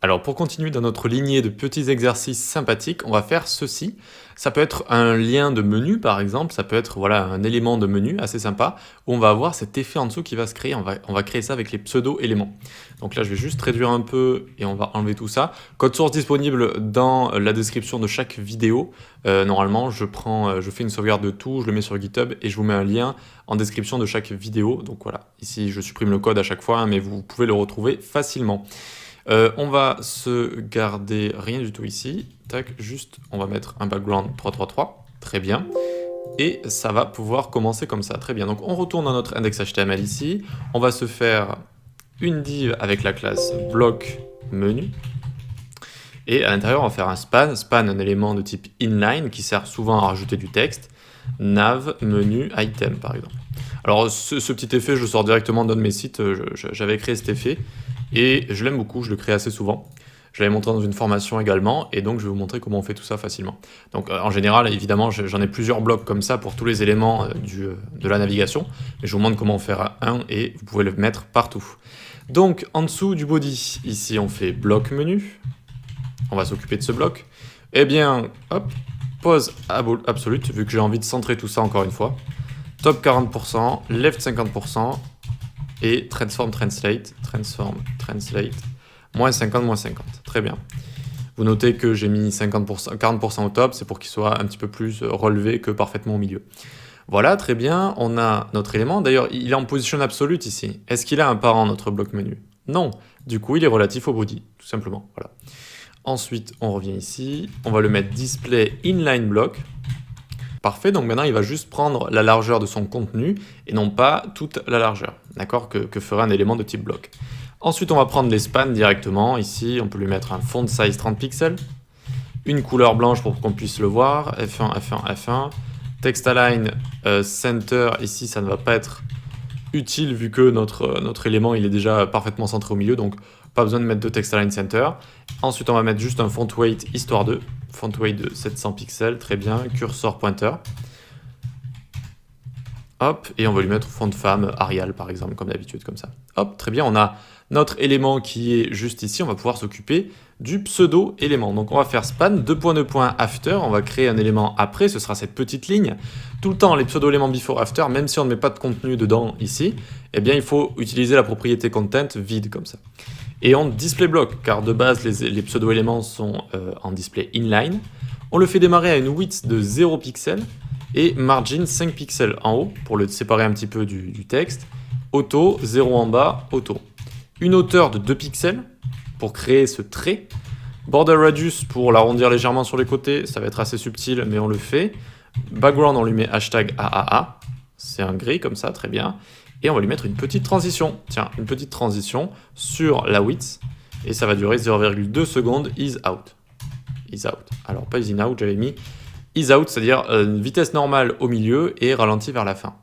Alors pour continuer dans notre lignée de petits exercices sympathiques, on va faire ceci. Ça peut être un lien de menu par exemple, ça peut être voilà, un élément de menu assez sympa, où on va avoir cet effet en dessous qui va se créer, on va créer ça avec les pseudo-éléments. Donc là je vais juste réduire un peu et on va enlever tout ça. Code source disponible dans la description de chaque vidéo. Normalement je fais une sauvegarde de tout, je le mets sur GitHub et je vous mets un lien en description de chaque vidéo. Donc voilà, ici je supprime le code à chaque fois, hein, mais vous pouvez le retrouver facilement. On va se garder rien du tout ici. Tac, juste, on va mettre un background 333. Très bien. Et ça va pouvoir commencer comme ça. Très bien. Donc, on retourne dans notre index HTML ici. On va se faire une div avec la classe bloc menu. Et à l'intérieur, on va faire un span. Span, un élément de type inline qui sert souvent à rajouter du texte. Nav, menu, item, par exemple. Alors, ce petit effet, je le sors directement d'un de mes sites. J'avais créé cet effet. Et je l'aime beaucoup, je le crée assez souvent. Je l'avais montré dans une formation également, et donc je vais vous montrer comment on fait tout ça facilement. Donc en général, évidemment, j'en ai plusieurs blocs comme ça pour tous les éléments de la navigation, mais je vous montre comment en faire un, et vous pouvez le mettre partout. Donc en dessous du body, ici on fait bloc menu, on va s'occuper de ce bloc. Eh bien, hop, pause absolute, vu que j'ai envie de centrer tout ça encore une fois. Top 40%, left 50%, et transform translate, moins 50, moins 50. Très bien. Vous notez que j'ai mis 50%, 40% au top, c'est pour qu'il soit un petit peu plus relevé que parfaitement au milieu. Voilà, très bien, on a notre élément. D'ailleurs, il est en position absolute ici. Est-ce qu'il a un parent, notre bloc menu? Non. Du coup, il est relatif au body, tout simplement. Voilà. Ensuite, on revient ici. On va le mettre display inline block. Parfait, donc maintenant il va juste prendre la largeur de son contenu et non pas toute la largeur, d'accord, que ferait un élément de type bloc. Ensuite on va prendre les spans directement, ici on peut lui mettre un font size 30 pixels, une couleur blanche pour qu'on puisse le voir, F1, F1, F1, text align center, ici ça ne va pas être utile vu que notre élément il est déjà parfaitement centré au milieu, donc pas besoin de mettre de text align center. Ensuite on va mettre juste un font weight histoire de, font weight de 700 pixels, très bien, cursor pointer. Hop, et on va lui mettre font femme Arial par exemple, comme d'habitude, comme ça. Hop, très bien, on a notre élément qui est juste ici, on va pouvoir s'occuper du pseudo-élément. Donc on va faire span, after, on va créer un élément après, ce sera cette petite ligne. Tout le temps, les pseudo-éléments before after, même si on ne met pas de contenu dedans ici, eh bien il faut utiliser la propriété content vide comme ça. Et on display block, car de base les pseudo-éléments sont en display inline. On le fait démarrer à une width de 0 pixels et margin 5 pixels en haut pour le séparer un petit peu du texte. Auto, 0 en bas, auto. Une hauteur de 2 pixels pour créer ce trait. Border radius pour l'arrondir légèrement sur les côtés, ça va être assez subtil mais on le fait. Background, on lui met hashtag AAA, c'est un gris comme ça, très bien. Et on va lui mettre une petite transition. Tiens, une petite transition sur la width. Et ça va durer 0,2 secondes, is out. Is out. Alors, pas is in out, j'avais mis is out, c'est-à-dire une vitesse normale au milieu et ralenti vers la fin.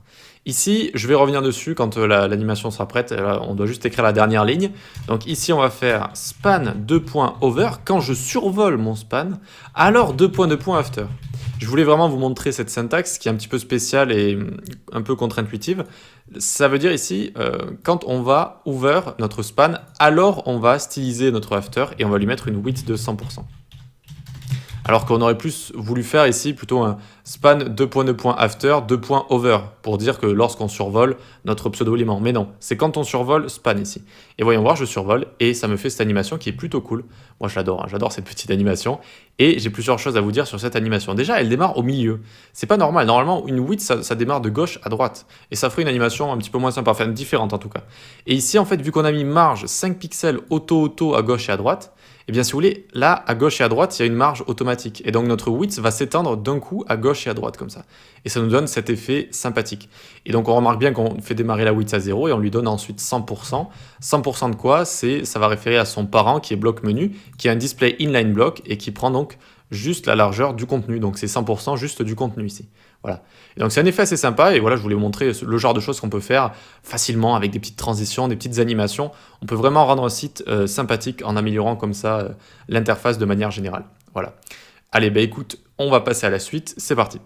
Ici, je vais revenir dessus quand l'animation sera prête. Là, on doit juste écrire la dernière ligne. Donc ici, on va faire span 2.over. Quand je survole mon span, alors 2.2. After. Je voulais vraiment vous montrer cette syntaxe qui est un petit peu spéciale et un peu contre-intuitive. Ça veut dire ici, quand on va over notre span, alors on va styliser notre after et on va lui mettre une width de 100%. Alors qu'on aurait plus voulu faire ici plutôt un span 2.2.after, 2.over, pour dire que lorsqu'on survole notre pseudo-élément. Mais non, c'est quand on survole span ici. Et voyons voir, je survole et ça me fait cette animation qui est plutôt cool. Moi je l'adore, hein, j'adore cette petite animation. Et j'ai plusieurs choses à vous dire sur cette animation. Déjà, elle démarre au milieu. C'est pas normal. Normalement, une width, ça démarre de gauche à droite. Et ça ferait une animation un petit peu moins sympa, enfin différente en tout cas. Et ici, en fait, vu qu'on a mis marge 5 pixels auto à gauche et à droite, eh bien, si vous voulez, là, à gauche et à droite, il y a une marge automatique. Et donc, notre width va s'étendre d'un coup à gauche et à droite, comme ça. Et ça nous donne cet effet sympathique. Et donc, on remarque bien qu'on fait démarrer la width à 0 et on lui donne ensuite 100%. 100% de quoi? Ça va référer à son parent qui est bloc menu, qui est un display inline block et qui prend donc juste la largeur du contenu. Donc, c'est 100% juste du contenu ici. Voilà. Et donc, c'est un effet assez sympa. Et voilà, je voulais vous montrer le genre de choses qu'on peut faire facilement avec des petites transitions, des petites animations. On peut vraiment rendre un site sympathique en améliorant comme ça l'interface de manière générale. Voilà. Allez, bah écoute, on va passer à la suite. C'est parti.